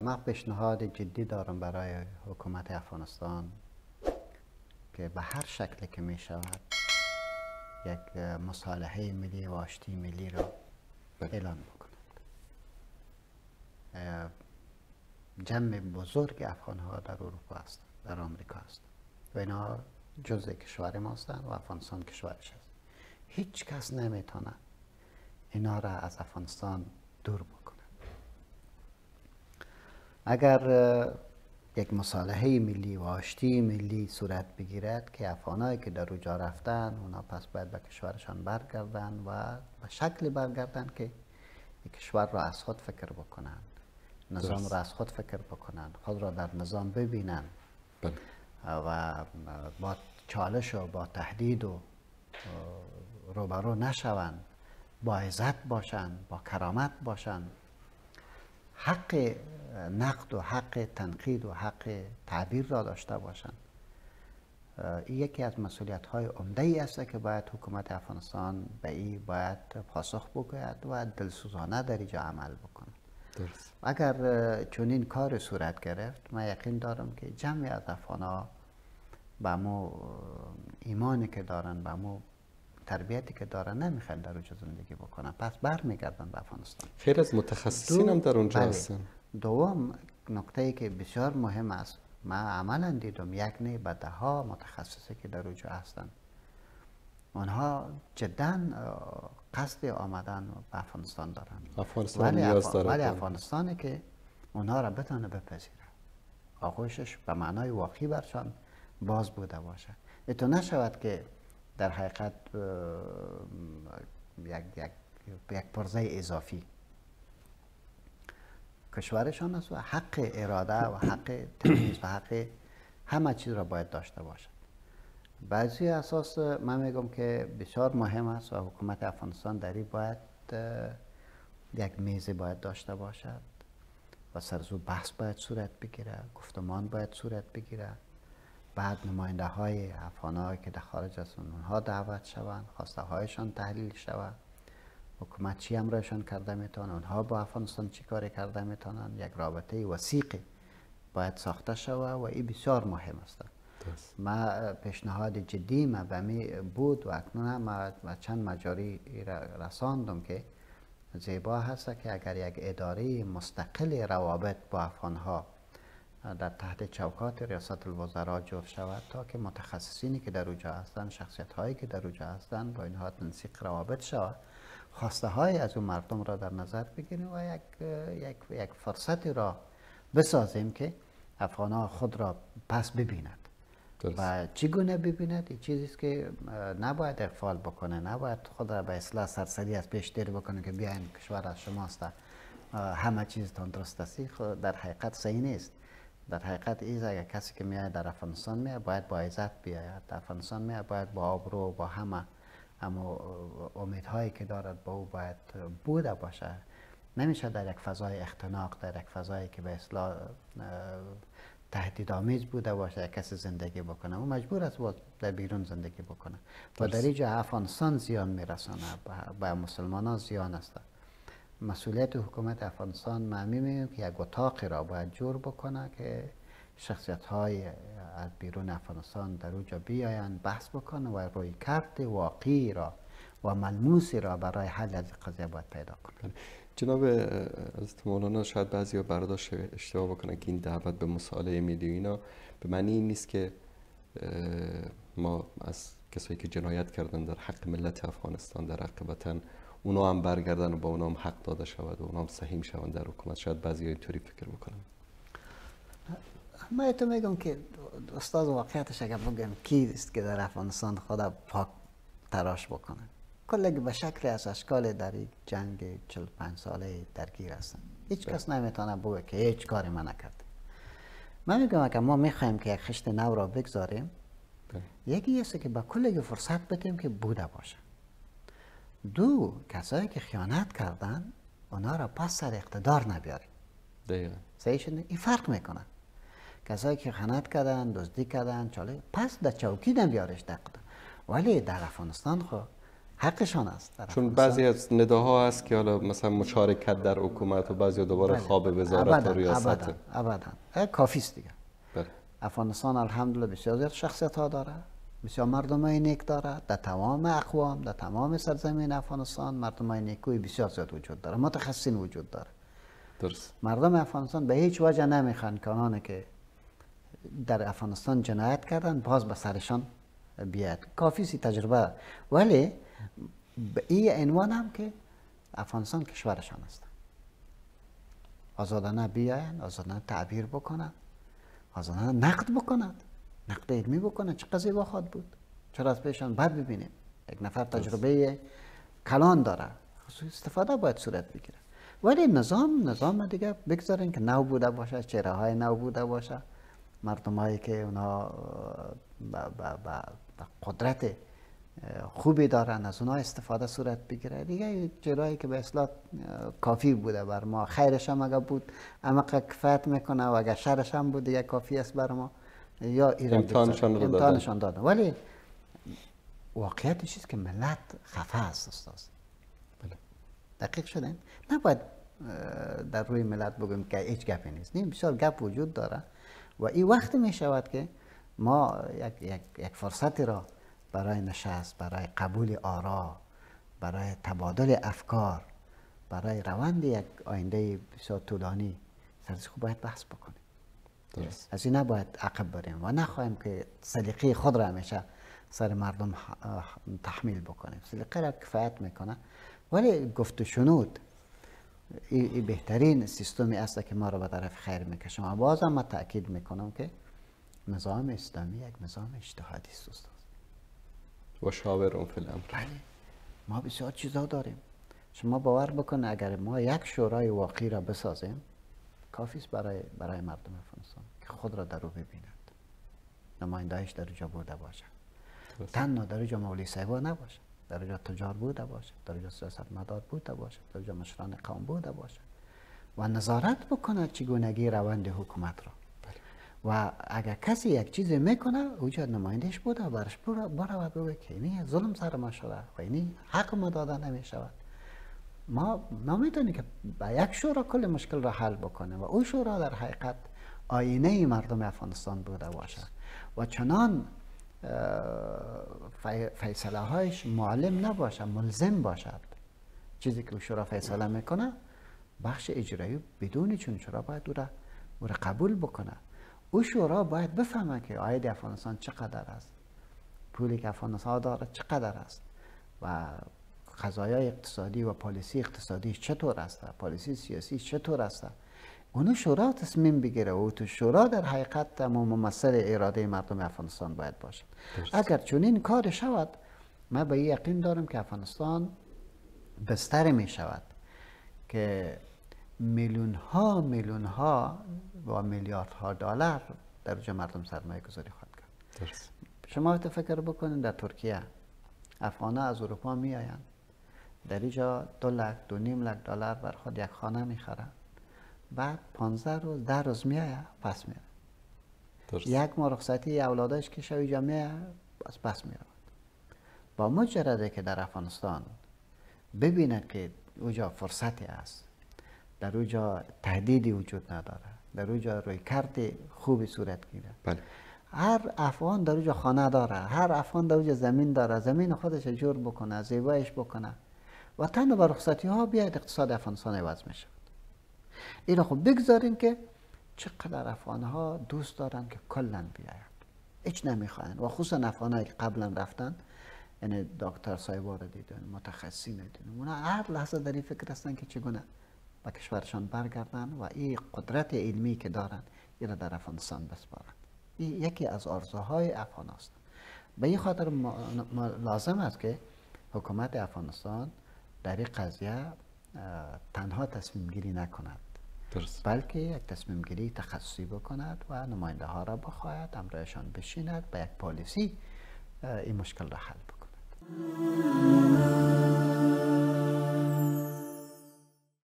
من پیشنهاد جدی دارم برای حکومت افغانستان که به هر شکلی که می شود یک مصالحه ملی و آشتی ملی را اعلان بکنند. جمع بزرگ افغان ها در اروپا هستند، در آمریکا هستند و اینا جزء کشور ما هستند و افغانستان کشورش است. هیچ کس نمیتونه اینا را از افغانستان دور بکنه. اگر یک مصالحه ملی و آشتی ملی صورت بگیرد که افغانایی که در اونجا رفتن اونا پس باید به کشورشان برگردن و به شکل برگردن که یک کشور را از خود فکر بکنند، نظام را از خود فکر بکنند، خود را در نظام ببینند و با چالش و با تهدید و روبرو نشوند، با عزت باشند، با کرامت باشند، حق نقد و حق تنقید و حق تعبیر را داشته باشند. این یکی از مسئولیت‌های عمده ای است که باید حکومت افغانستان به این باید پاسخ بگوید و دلسوزانه در اینجا عمل بکنه. درست. اگر چنین کار صورت گرفت، من یقین دارم که جمعی از افغان‌ها به مو ایمانی که دارن، به مو تربیتی که دارن نمیخوان در اونجا زندگی بکنن، پس برمیگردن به افغانستان. خیلی از متخصصین هم در اونجا هستن. دوم نکته ای که بسیار مهم است، من عملا دیدم یک نه به ده ها متخصصی که در اونجا هستن، اونها جدا قصد آمدن به افغانستان دارن. افغانستان نیاز داره. ولی افغانستانی که اونها را بتونه بپذیره، آغوشش به معنای واقعی برشان باز بوده باشه. تو نشود که در حقیقت یک پرزه اضافی کشورشان است و حق اراده و حق تمیز و حق همه چیز را باید داشته باشد. بعضی اساس من میگم که بسیار مهم است و حکومت افغانستان در این باید یک میزی باید داشته باشد و سرزو بحث باید صورت بگیره، گفتمان باید صورت بگیره، بعد نماینده های افغان‌ها که در خارج از اونها دعوت شوند، خواسته هایشان تحلیل شود، حکومت چی امرشان کرده میتونه، اونها با افغانستان چی کاری کرده میتونن، یک رابطه وثیقی باید ساخته شود و این بسیار مهم است. ما پیشنهاد جدی ما به می بود و اکنون ما چند مجاری رساندم که زیبا هست که اگر یک اداره مستقل روابط با افغان‌ها در تحت چوکات ریاست الوزراء جور شود تا که متخصصینی که در اونجا هستند، شخصیت هایی که در اونجا هستند با اینها تنسیق روابط شود، خواسته های از اون مردم را در نظر بگیریم و یک فرصتی را بسازیم که افغان‌ها خود را پس ببیند. و چگونه ببیند؟ این چیزی است که نباید اغفال بکنه، نباید خود را به اصلاح سرسری از پیش دیر بکنه که بیاین کشور از شماست، همه چیز درست است. در حقیقت صحیح نیست. در حقیقت اگر کسی که میاد در افغانستان میاد باید با عزت بیاید، در افغانستان میاد باید با آبرو، با همه امیدهایی که دارد با او باید بوده باشه. نمیشه در یک فضای اختناق، در یک فضایی که به اصلاح تهدیدآمیز بوده باشه کسی زندگی بکنه، او مجبور است در بیرون زندگی بکنه و در اینجا افغانستان زیان میرسانه، به مسلمانان زیان است. مسئولیت حکومت افغانستان من میگم که یک اتاقی را باید جور بکنه که شخصیت های از بیرون افغانستان در اونجا بیاین بحث بکنه و روی کرد واقعی را و ملموسی را برای حل از قضیه باید پیدا کنه. جناب حضرت مولانا شاید بعضی ها برداشت اشتباه بکنن که این دعوت به مصالحه ملی اینا به معنی این نیست که ما از کسایی که جنایت کردن در حق ملت افغانستان در حق وطن اونا هم برگردن و با اونا هم حق داده شود و اونا هم سهیم شوند در حکومت. شاید بعضی ها اینطوری فکر بکنن. من تو میگم که استاد واقعیتش اگر بگم کی است که در افغانستان خدا پاک تراش بکنه؟ کلگی به شکل از اشکال در این جنگ 45 ساله درگیر هستن. هیچ کس نمیتونه بگه که هیچ کاری من نکرده. من میگم که ما میخوایم که یک خشت نو را بگذاریم، یکی است که به کلگی فرصت بدیم که بوده باشه. دو، کسایی که خیانت کردن اونا را پس سر اقتدار نبیاریم. دقیقاً. صحیح شده؟ این فرق میکنه. کسایی که خیانت کردن، دزدی کردن، پس در چوکی نبیارش دقیقا. ولی در افغانستان خو حقشان است. چون بعضی از نداها هست که حالا مثلا مشارکت در حکومت و بعضی دوباره خواب وزارت و ریاست. ابدا کافی است دیگه. بله. افغانستان الحمدلله بسیار زیاد شخصیت ها داره، بسیار مردم های نیک داره، در تمام اقوام، در تمام سرزمین افغانستان مردم های نیکوی بسیار زیاد وجود داره، متخصصین وجود داره. درست. مردم افغانستان به هیچ وجه نمیخوان که آنها که در افغانستان جنایت کردن باز به سرشان بیاد. کافی سی تجربه، ولی به این عنوان هم که افغانستان کشورشان است، آزادانه بیاین، آزادانه تعبیر بکنن، آزادانه نقد بکنند، نقد علمی بکنند. چه قضیه خواهد بود؟ چرا از پیشان بعد ببینیم یک نفر تجربه کلان داره، استفاده باید صورت بگیره. ولی نظام دیگه بگذارین که نو بوده باشه، چهره های نو بوده باشه، مردمایی که اونا با قدرت خوبی دارن از اونها استفاده صورت بگیره دیگه. جرایی که به اصلاح کافی بوده بر ما، خیرش هم اگر بود اما کفایت میکنه و اگر شرش هم بود دیگه کافی است بر ما، یا امتحانشان دادن. ولی واقعیت چیست که ملت خفه است استاد. دقیق شدن. نباید در روی ملت بگویم که هیچ گپی نیست. بسیار گپ وجود داره و این وقت می شود که ما یک فرصتی را برای نشست، برای قبول آرا، برای تبادل افکار، برای روند یک آینده بسیار طولانی سرش خوب باید بحث بکنیم. درست. از این نباید عقب بریم و نخواهیم که سلیقه خود را همیشه سر مردم تحمیل بکنیم. سلیقه را کفایت میکنه، ولی گفت و شنود این بهترین سیستمی است که ما را به طرف خیر میکشه. و بازم من تأکید میکنم که نظام اسلامی یک نظام اجتهادی است استاد. و شاورون فی الامر. بله، ما بسیار چیزا داریم. شما باور بکن اگر ما یک شورای واقعی را بسازیم کافی است برای مردم افغانستان که خود را در او ببیند، نماینده‌اش در اونجا بوده باشه، تنها در اونجا مولوی صاحبا نباشه، در اونجا تجار بوده باشه، در اونجا سیاستمدار بوده باشه، در اونجا مشران قوم بوده باشه و نظارت بکنه چگونگی روند حکومت را. و اگر کسی یک چیز میکنه اونجا نمایندهش بوده برش برود بگه که این ظلم سر ما شده و این حق ما داده نمیشود. ما میتونیم که با یک شورا کل مشکل را حل بکنه و اون شورا در حقیقت آینه مردم افغانستان بوده باشه و چنان فیصله هایش معلم نباشه، ملزم باشد. چیزی که شورا فیصله میکنه بخش اجرایی بدون چون شورا باید او را قبول بکنه. او شورا باید بفهمه که عاید افغانستان چقدر است، پولی که افغانستان داره چقدر است و قضایای اقتصادی و پالیسی اقتصادی چطور است، پالیسی سیاسی چطور است. اون شورا تصمیم بگیره و تو شورا در حقیقت ممثل اراده مردم افغانستان باید باشد. اگر چنین کار شود من به یقین دارم که افغانستان بستر می شود که میلیون ها و میلیاردها دلار در اونجا مردم سرمایه گذاری خواهد کرد. درست. شما فکر بکنید در ترکیه افغان‌ها از اروپا می آیند، در اینجا 2 لک 2.5 لک دلار بر خود یک خانه می خورند، بعد 15 روز 10 روز می آید پس می آید. یک ماه رخصتی اولادش که شوی جا می آید پس می آید. با مجرده که در افغانستان ببیند که اونجا فرصتی است، در اونجا تهدیدی وجود نداره، در اونجا روی کرد خوبی صورت گیره. بله. هر افغان در اونجا خانه داره، هر افغان در اونجا زمین dاره، زمین خودش جور بکنه، زیبایش بکنه و تنها با رخصتی ها بیاید اقتصاد افغانستان عوض میشه. این خب بگذاریم که چقدر افغان ها دوست دارن که کلا بیاید، هیچ نمیخواین و خصوصا افغان هایی که قبلا رفتن، یعنی دکتر صاحبا رو دیدن، متخصصین دیدن، اونا هر لحظه در این فکر هستن که چگونه به کشورشان برگردن و این قدرت علمی که دارن این را در افغانستان بسپارن. این یکی از آرزوهای افغان است. به این خاطر لازم است که حکومت افغانستان در این قضیه تنها تصمیم گیری نکند، بلکه یک تصمیم گیری تخصصی بکند و نماینده ها را بخواهد، همراهشان بشیند، به یک پالیسی این مشکل را حل بکند.